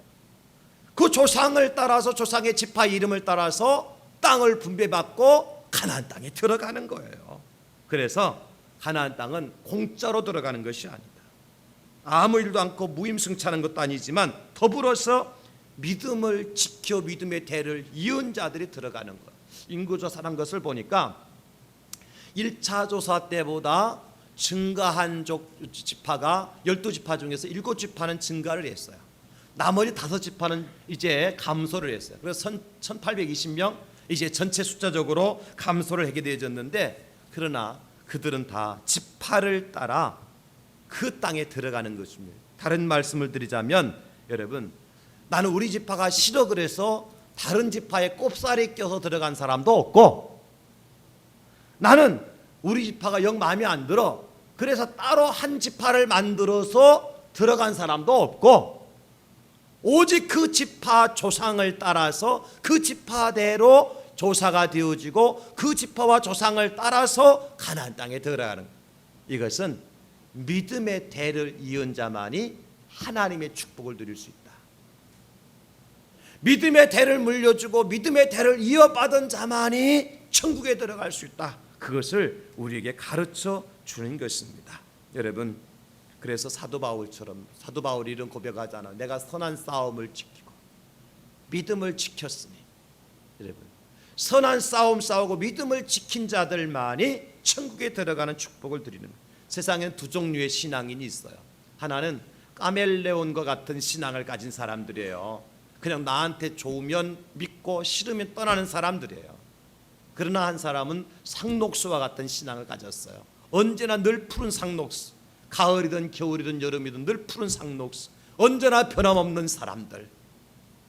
그 조상을 따라서, 조상의 지파 이름을 따라서 땅을 분배받고 가나안 땅에 들어가는 거예요. 그래서 가나안 땅은 공짜로 들어가는 것이 아니다. 아무 일도 않고 무임승차하는 것도 아니지만 더불어서 믿음을 지켜 믿음의 대를 이은 자들이 들어가는 것. 인구조사한 것을 보니까 1차 조사 때보다 증가한 지파가 12지파 중에서 7지파는 증가를 했어요. 나머지 5지파는 이제 감소를 했어요. 그래서 1820명 이제 전체 숫자적으로 감소를 하게 되어졌는데, 그러나 그들은 다 지파를 따라 그 땅에 들어가는 것입니다. 다른 말씀을 드리자면, 여러분, 나는 우리 지파가 싫어 그래서 다른 지파에 꼽살이 껴서 들어간 사람도 없고, 나는 우리 지파가 영 마음에 안 들어 그래서 따로 한 지파를 만들어서 들어간 사람도 없고, 오직 그 지파 조상을 따라서 그 지파대로 조사가 되어지고 그 지파와 조상을 따라서 가나안 땅에 들어가는, 이것은 믿음의 대를 이은 자만이 하나님의 축복을 누릴 수 있다. 믿음의 대를 물려주고 믿음의 대를 이어받은 자만이 천국에 들어갈 수 있다. 그것을 우리에게 가르쳐 주는 것입니다. 여러분, 그래서 사도 바울처럼, 사도 바울이 이런 고백하잖아. 내가 선한 싸움을 지키고 믿음을 지켰으니. 여러분, 선한 싸움 싸우고 믿음을 지킨 자들만이 천국에 들어가는 축복을 드리는 거예요. 세상에는 두 종류의 신앙인이 있어요. 하나는 까멜레온과 같은 신앙을 가진 사람들이에요. 그냥 나한테 좋으면 믿고 싫으면 떠나는 사람들이에요. 그러나 한 사람은 상록수와 같은 신앙을 가졌어요. 언제나 늘 푸른 상록수, 가을이든 겨울이든 여름이든 늘 푸른 상록수, 언제나 변함없는 사람들.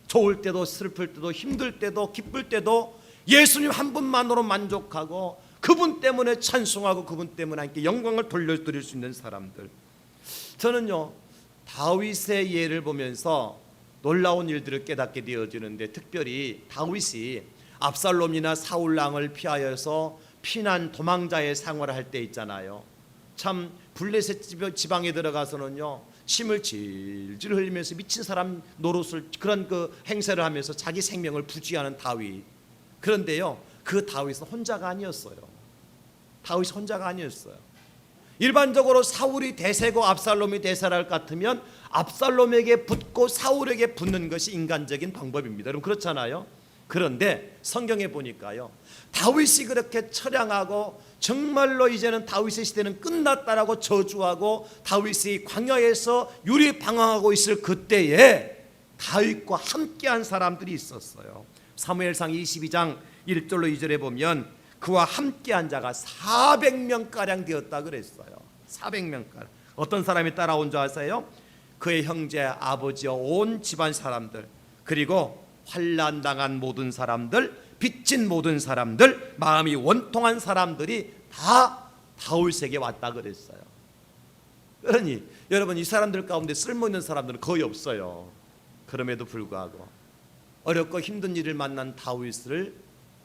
좋을 때도 슬플 때도 힘들 때도 기쁠 때도 예수님 한 분만으로 만족하고 그분 때문에 찬송하고 그분 때문에 함께 영광을 돌려드릴 수 있는 사람들. 저는요, 다윗의 예를 보면서 놀라운 일들을 깨닫게 되어지는데, 특별히 다윗이 압살롬이나 사울왕을 피하여서 피난 도망자의 생활을 할 때 있잖아요. 참 블레셋 지방에 들어가서는요, 침을 질질 흘리면서 미친 사람 노릇을, 그런 그 행세를 하면서 자기 생명을 부지하는 다윗. 그런데요, 그 다윗은 혼자가 아니었어요. 다윗이 혼자가 아니었어요. 일반적으로 사울이 대세고 압살롬이 대세랄 같으면 압살롬에게 붙고 사울에게 붙는 것이 인간적인 방법입니다. 여러분, 그렇잖아요. 그런데 성경에 보니까요, 다윗이 그렇게 처량하고 정말로 이제는 다윗의 시대는 끝났다라고 저주하고 다윗이 광야에서 유리방황하고 있을 그때에 다윗과 함께한 사람들이 있었어요. 사무엘상 22장 1절로 2절에 보면 그와 함께한 자가 400명가량 되었다 그랬어요. 400명가량. 어떤 사람이 따라온 줄 아세요? 그의 형제, 아버지와 온 집안 사람들, 그리고 환난 당한 모든 사람들, 빚진 모든 사람들, 마음이 원통한 사람들이 다 다윗에게 왔다 그랬어요. 그러니 여러분, 이 사람들 가운데 쓸모있는 사람들은 거의 없어요. 그럼에도 불구하고 어렵고 힘든 일을 만난 다윗을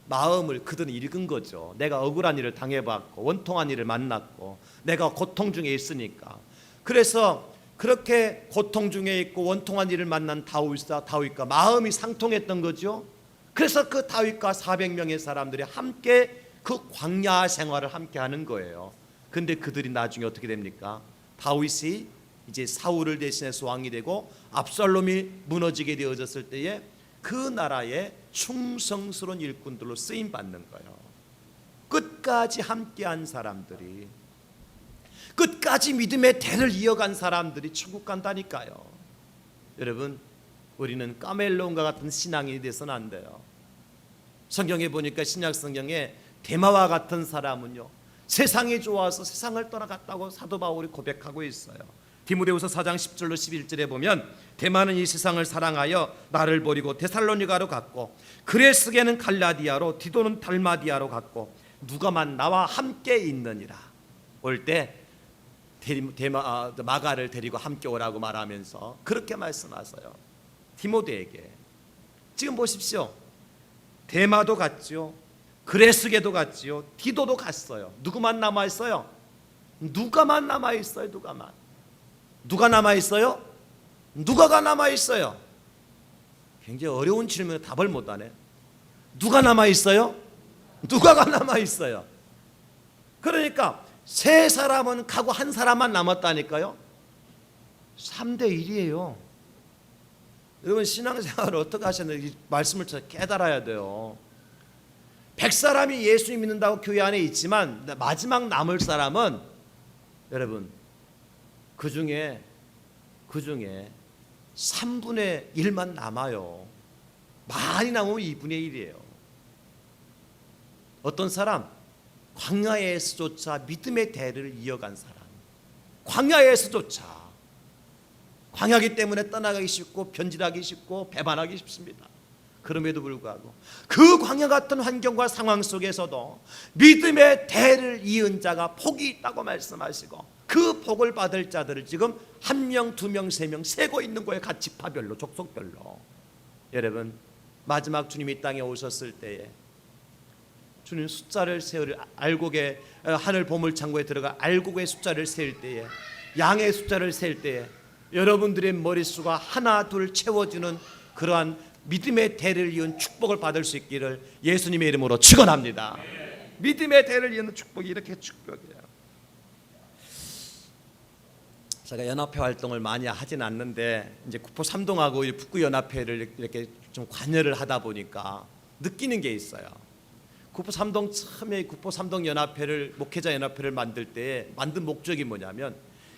마음을 그들은 읽은 거죠. 내가 억울한 일을 당해봤고 원통한 일을 만났고 내가 고통 중에 있으니까. 그래서 그렇게 고통 중에 있고 원통한 일을 만난 다윗과 마음이 상통했던 거죠. 그래서 그 다윗과 400명의 사람들이 함께 그 광야 생활을 함께 하는 거예요. 근데 그들이 나중에 어떻게 됩니까? 다윗이 이제 사울을 대신해서 왕이 되고 압살롬이 무너지게 되어졌을 때에 그 나라의 충성스러운 일꾼들로 쓰임 받는 거예요. 끝까지 함께한 사람들이, 끝까지 믿음의 대를 이어간 사람들이 천국 간다니까요. 여러분, 우리는 까멜론과 같은 신앙이 돼서는 안 돼요. 성경에 보니까 신약 성경에 데마와 같은 사람은요, 세상이 좋아서 세상을 떠나갔다고 사도 바울이 고백하고 있어요. 디모데후서 4장 10절로 11절에 보면 데마는 이 세상을 사랑하여 나를 버리고 데살로니가로 갔고 그레스게는 갈라디아로 디도는 달마디아로 갔고 누가만 나와 함께 있느니라. 올 때 마가를 데리고 함께 오라고 말하면서 그렇게 말씀하세요. 디모데에게. 지금 보십시오. 데마도 갔죠. 그레스게도 갔지요. 디도도 갔어요. 누구만 남아있어요? 누가만 남아있어요. 누가만. 누가 남아있어요? 누가가 남아있어요. 굉장히 어려운 질문에 답을 못하네. 누가 남아있어요? 누가가 남아있어요. 그러니까 세 사람은 가고 한 사람만 남았다니까요. 3대 1이에요. 여러분, 신앙생활을 어떻게 하셨는지 말씀을 잘 깨달아야 돼요. 100사람이 예수 믿는다고 교회 안에 있지만 마지막 남을 사람은 여러분 그 중에 3분의 1만 남아요. 많이 남으면 2분의 1이에요. 어떤 사람? 광야에서조차 믿음의 대를 이어간 사람. 광야에서조차. 광야기 때문에 떠나가기 쉽고 변질하기 쉽고 배반하기 쉽습니다. 그럼에도 불구하고 그 광야 같은 환경과 상황 속에서도 믿음의 대를 이은 자가 복이 있다고 말씀하시고 그 복을 받을 자들을 지금 1명, 2명, 3명 세고 있는 거예요. 각 지파별로, 족속별로. 여러분, 마지막 주님이 이 땅에 오셨을 때에 주님 숫자를 세우를 알곡의 하늘 보물 창고에 들어가 알곡의 숫자를 세울 때에, 양의 숫자를 셀 때에 여러분들의 머릿수가 하나 둘 채워주는 그러한 믿음의 대를 이은 축복을 받을 수 있기를 예수님의 이름으로 축원합니다. 믿음의 대를 이은 축복이 이렇게 축복이에요. 제가 연합회 활동을 많이 하진 않는데 이제 구포 삼동하고 북구 연합회를 이렇게 좀 관여를 하다 보니까 느끼는 게 있어요. 구포 삼동 처음에 구포 삼동 연합회를 목회자 연합회를 만들 때 만든 목적이 뭐냐면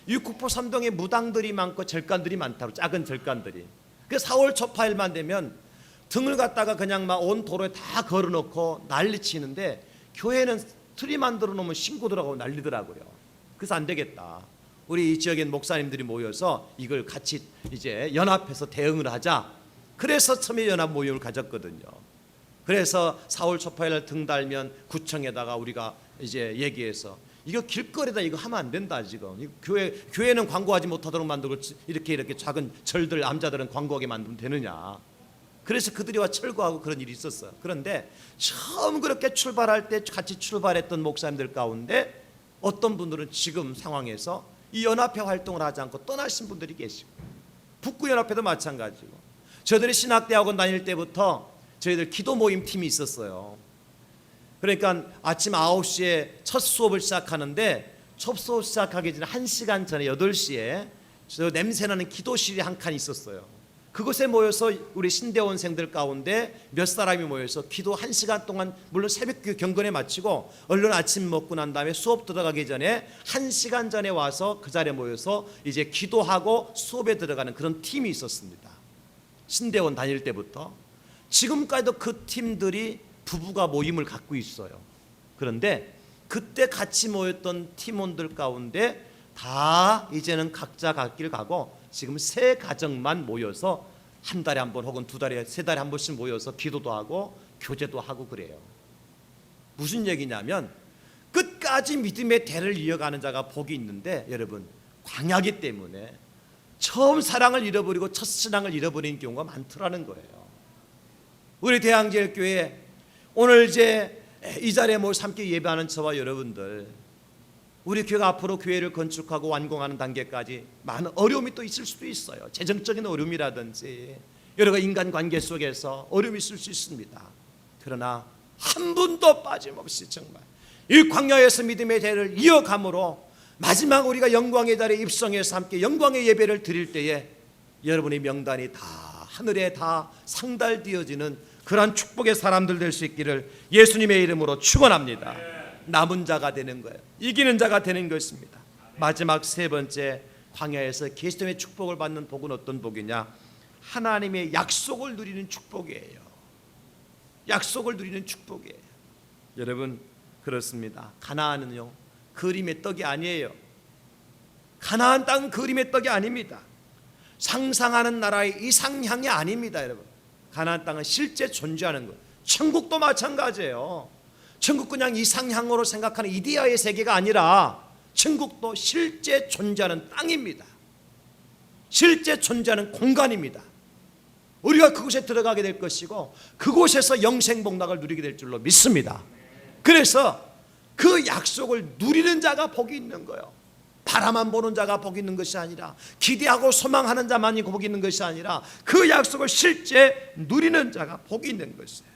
이 구포 삼동에 무당들이 많고 절간들이 많다고, 작은 절간들이. 그 4월 초파일만 되면 등을 갖다가 그냥 막 온 도로에 다 걸어놓고 난리치는데 교회는 트리 만들어 놓으면 신고 들어가고 난리더라고요. 그래서 안 되겠다. 우리 이 지역에 목사님들이 모여서 이걸 같이 이제 연합해서 대응을 하자. 그래서 처음에 연합 모임을 가졌거든요. 그래서 4월 초파일 등 달면 구청에다가 우리가 이제 얘기해서 이거 길거리다 이거 하면 안 된다. 지금 교회는 광고하지 못하도록 만들고 이렇게 작은 절들 남자들은 광고하게 만들면 되느냐. 그래서 그들이 와 철거하고 그런 일이 있었어요. 그런데 처음 그렇게 출발할 때 같이 출발했던 목사님들 가운데 어떤 분들은 지금 상황에서 이 연합회 활동을 하지 않고 떠나신 분들이 계시고, 북구 연합회도 마찬가지고. 저희들이 신학대학원 다닐 때부터 저희들 기도 모임 팀이 있었어요. 그러니까 아침 9시에 첫 수업을 시작하는데 첫 수업 시작하기 전에 1시간 전에 8시에 저 냄새나는 기도실이 한 칸 있었어요. 그곳에 모여서 우리 신대원생들 가운데 몇 사람이 모여서 기도 1시간 동안, 물론 새벽 경건에 마치고 얼른 아침 먹고 난 다음에 수업 들어가기 전에 1시간 전에 와서 그 자리에 모여서 이제 기도하고 수업에 들어가는 그런 팀이 있었습니다. 신대원 다닐 때부터. 지금까지도 그 팀들이 부부가 모임을 갖고 있어요. 그런데 그때 같이 모였던 팀원들 가운데 다 이제는 각자 갈 길 가고 지금 3가정만 모여서 한 달에 한 번 혹은 2달에 3달에 한 번씩 모여서 기도도 하고 교제도 하고 그래요. 무슨 얘기냐면 끝까지 믿음의 대를 이어가는 자가 복이 있는데, 여러분 광야기 때문에 처음 사랑을 잃어버리고 첫사랑을 잃어버리는 경우가 많더라는 거예요. 우리 대항제일교회 오늘 이제 이 자리에 모여 함께 예배하는 저와 여러분들, 우리 교회가 앞으로 교회를 건축하고 완공하는 단계까지 많은 어려움이 또 있을 수도 있어요. 재정적인 어려움이라든지 여러 가지 인간관계 속에서 어려움이 있을 수 있습니다. 그러나 한 분도 빠짐없이 정말 이 광야에서 믿음의 대를 이어감으로 마지막 우리가 영광의 자리에 입성해서 함께 영광의 예배를 드릴 때에 여러분의 명단이 다 하늘에 다 상달되어지는 그러한 축복의 사람들 될 수 있기를 예수님의 이름으로 축원합니다. 남은 자가 되는 거예요. 이기는 자가 되는 것입니다. 마지막 세 번째, 광야에서 그리스도의 축복을 받는 복은 어떤 복이냐? 하나님의 약속을 누리는 축복이에요. 약속을 누리는 축복이에요. 여러분 그렇습니다. 가나안은요 그림의 떡이 아니에요. 가나안 땅은 그림의 떡이 아닙니다. 상상하는 나라의 이상향이 아닙니다. 여러분 가나안 땅은 실제 존재하는 것. 천국도 마찬가지예요. 천국 그냥 이상향으로 생각하는 이데아의 세계가 아니라 천국도 실제 존재하는 땅입니다. 실제 존재하는 공간입니다. 우리가 그곳에 들어가게 될 것이고 그곳에서 영생복락을 누리게 될 줄로 믿습니다. 그래서 그 약속을 누리는 자가 복이 있는 거예요. 바라만 보는 자가 복이 있는 것이 아니라, 기대하고 소망하는 자만이 복이 있는 것이 아니라 그 약속을 실제 누리는 자가 복이 있는 것이에요.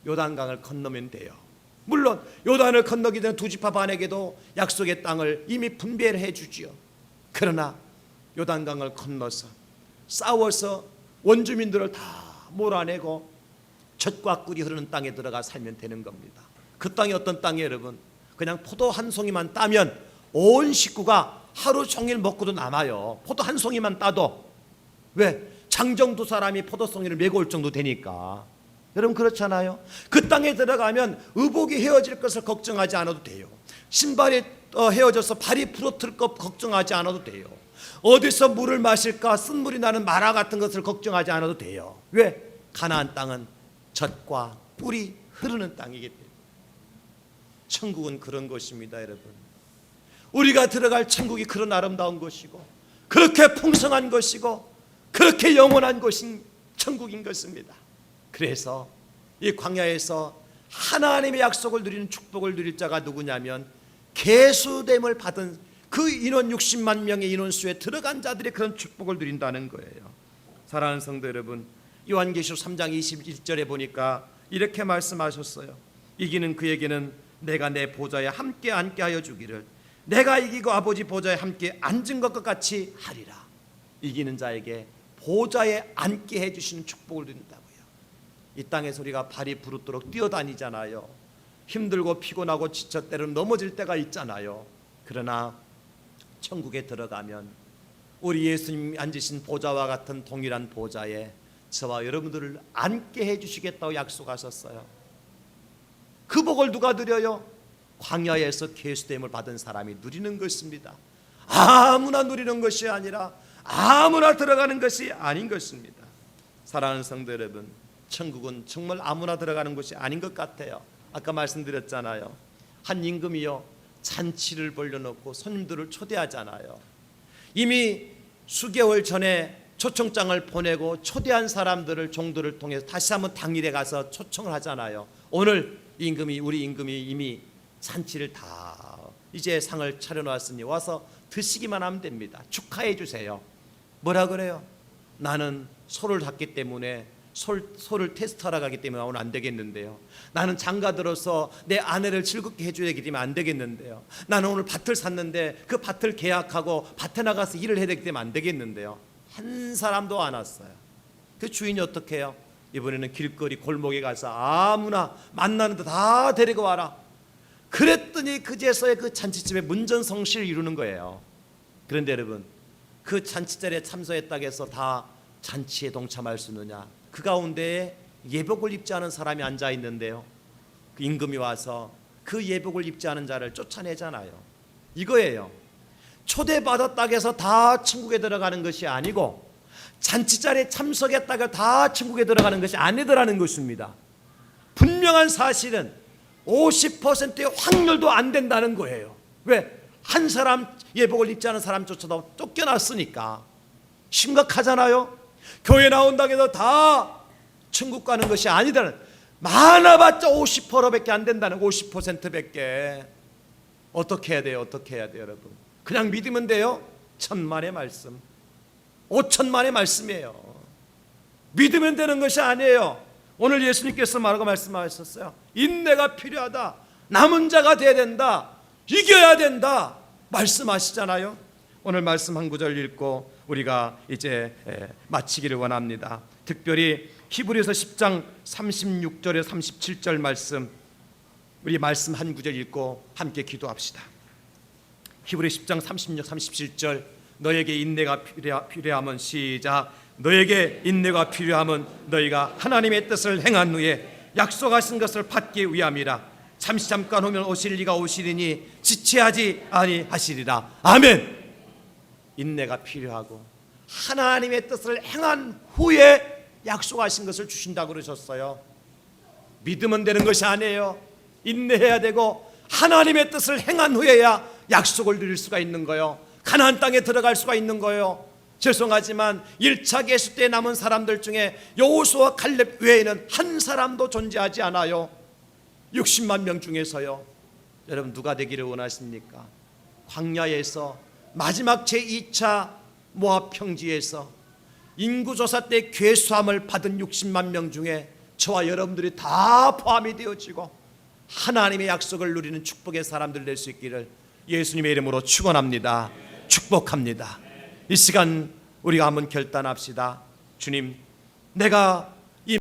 요단강을 건너면 돼요. 물론 요단을 건너기 전 두 지파 반에게도 약속의 땅을 이미 분배를 해주지요. 그러나 요단강을 건너서 싸워서 원주민들을 다 몰아내고 젖과 꿀이 흐르는 땅에 들어가 살면 되는 겁니다. 그 땅이 어떤 땅이에요 여러분? 그냥 포도 한 송이만 따면 온 식구가 하루 종일 먹고도 남아요. 포도 한 송이만 따도. 왜? 장정 두 사람이 포도송이를 메고 올 정도 되니까. 여러분 그렇잖아요. 그 땅에 들어가면 의복이 헤어질 것을 걱정하지 않아도 돼요. 신발이 헤어져서 발이 부러뜨릴 것 걱정하지 않아도 돼요. 어디서 물을 마실까 쓴물이 나는 마라 같은 것을 걱정하지 않아도 돼요. 왜? 가나안 땅은 젖과 꿀이 흐르는 땅이기 때문에. 천국은 그런 것입니다 여러분. 우리가 들어갈 천국이 그런 아름다운 것이고 그렇게 풍성한 것이고 그렇게 영원한 것인 천국인 것입니다. 그래서 이 광야에서 하나님의 약속을 누리는 축복을 누릴 자가 누구냐면 계수됨을 받은 그 인원 60만 명의 인원수에 들어간 자들이 그런 축복을 누린다는 거예요. 사랑하는 성도 여러분, 요한계시록 3장 21절에 보니까 이렇게 말씀하셨어요. 이기는 그에게는 내가 내 보좌에 함께 앉게 하여 주기를, 내가 이기고 아버지 보좌에 함께 앉은 것과 같이 하리라. 이기는 자에게 보좌에 앉게 해주시는 축복을 드린다고요. 이 땅에서 우리가 발이 부르도록 뛰어다니잖아요. 힘들고 피곤하고 지쳐 때로는 넘어질 때가 있잖아요. 그러나 천국에 들어가면 우리 예수님이 앉으신 보좌와 같은 동일한 보좌에 저와 여러분들을 앉게 해주시겠다고 약속하셨어요. 그 복을 누가 누려요? 광야에서 계수됨을 받은 사람이 누리는 것입니다. 아무나 누리는 것이 아니라 아무나 들어가는 것이 아닌 것입니다. 사랑하는 성도 여러분, 천국은 정말 아무나 들어가는 것이 아닌 것 같아요. 아까 말씀드렸잖아요. 한 임금이요 잔치를 벌려놓고 손님들을 초대하잖아요. 이미 수개월 전에 초청장을 보내고 초대한 사람들을 종들을 통해서 다시 한번 당일에 가서 초청을 하잖아요. 오늘 우리 임금이 이미 잔치를 다 이제 상을 차려놓았으니 와서 드시기만 하면 됩니다. 축하해 주세요. 뭐라 그래요? 나는 소를 샀기 때문에 소를 테스트하러 가기 때문에 오늘 안 되겠는데요. 나는 장가들어서 내 아내를 즐겁게 해줘야 되기 때문에 안 되겠는데요. 나는 오늘 밭을 샀는데 그 밭을 계약하고 밭에 나가서 일을 해야 되기 때문에 안 되겠는데요. 한 사람도 안 왔어요. 그 주인이 어떻게 해요? 이번에는 길거리 골목에 가서 아무나 만나는 데 다 데리고 와라. 그랬더니 그제서야 그 잔치집에 문전성시를 이루는 거예요. 그런데 여러분, 그 잔치자리에 참석했다고 해서 다 잔치에 동참할 수 있느냐? 그 가운데에 예복을 입지 않은 사람이 앉아 있는데요. 그 임금이 와서 그 예복을 입지 않은 자를 쫓아내잖아요. 이거예요. 초대받았다고 해서 다 천국에 들어가는 것이 아니고 잔치자리에 참석했다고 다 천국에 들어가는 것이 아니더라는 것입니다. 분명한 사실은 50%의 확률도 안 된다는 거예요. 왜? 한 사람 예복을 입지 않은 사람조차도 쫓겨났으니까. 심각하잖아요. 교회 나온다고 해서 다 천국 가는 것이 아니다는, 많아봤자 50%밖에 안 된다는, 50%밖에. 어떻게 해야 돼요? 어떻게 해야 돼요, 여러분? 그냥 믿으면 돼요? 천만의 말씀, 5천만의 말씀이에요. 믿으면 되는 것이 아니에요. 오늘 예수님께서 말하고 말씀하셨어요. 인내가 필요하다. 남은 자가 돼야 된다. 이겨야 된다. 말씀하시잖아요. 오늘 말씀 한 구절 읽고 우리가 이제 마치기를 원합니다. 특별히 히브리서 10장 36절에 37절 말씀, 우리 말씀 한 구절 읽고 함께 기도합시다. 히브리 10장 36, 37절. 너에게 인내가 필요하면, 시작. 너에게 인내가 필요하면 너희가 하나님의 뜻을 행한 후에 약속하신 것을 받기 위함이라. 잠깐 후면 오실 이가 오시리니 지체하지 아니하시리라. 아멘. 인내가 필요하고 하나님의 뜻을 행한 후에 약속하신 것을 주신다고 그러셨어요. 믿으면 되는 것이 아니에요. 인내해야 되고 하나님의 뜻을 행한 후에야 약속을 누릴 수가 있는 거예요. 가나안 땅에 들어갈 수가 있는 거예요. 죄송하지만 1차 계수 때 남은 사람들 중에 여호수아 갈렙 외에는 한 사람도 존재하지 않아요. 60만 명 중에서요. 여러분 누가 되기를 원하십니까? 광야에서 마지막 제2차 모압 평지에서 인구조사 때 괴수함을 받은 60만 명 중에 저와 여러분들이 다 포함이 되어지고 하나님의 약속을 누리는 축복의 사람들 될 수 있기를 예수님의 이름으로 축원합니다. 축복합니다. 이 시간 우리가 한번 결단합시다. 주님, 내가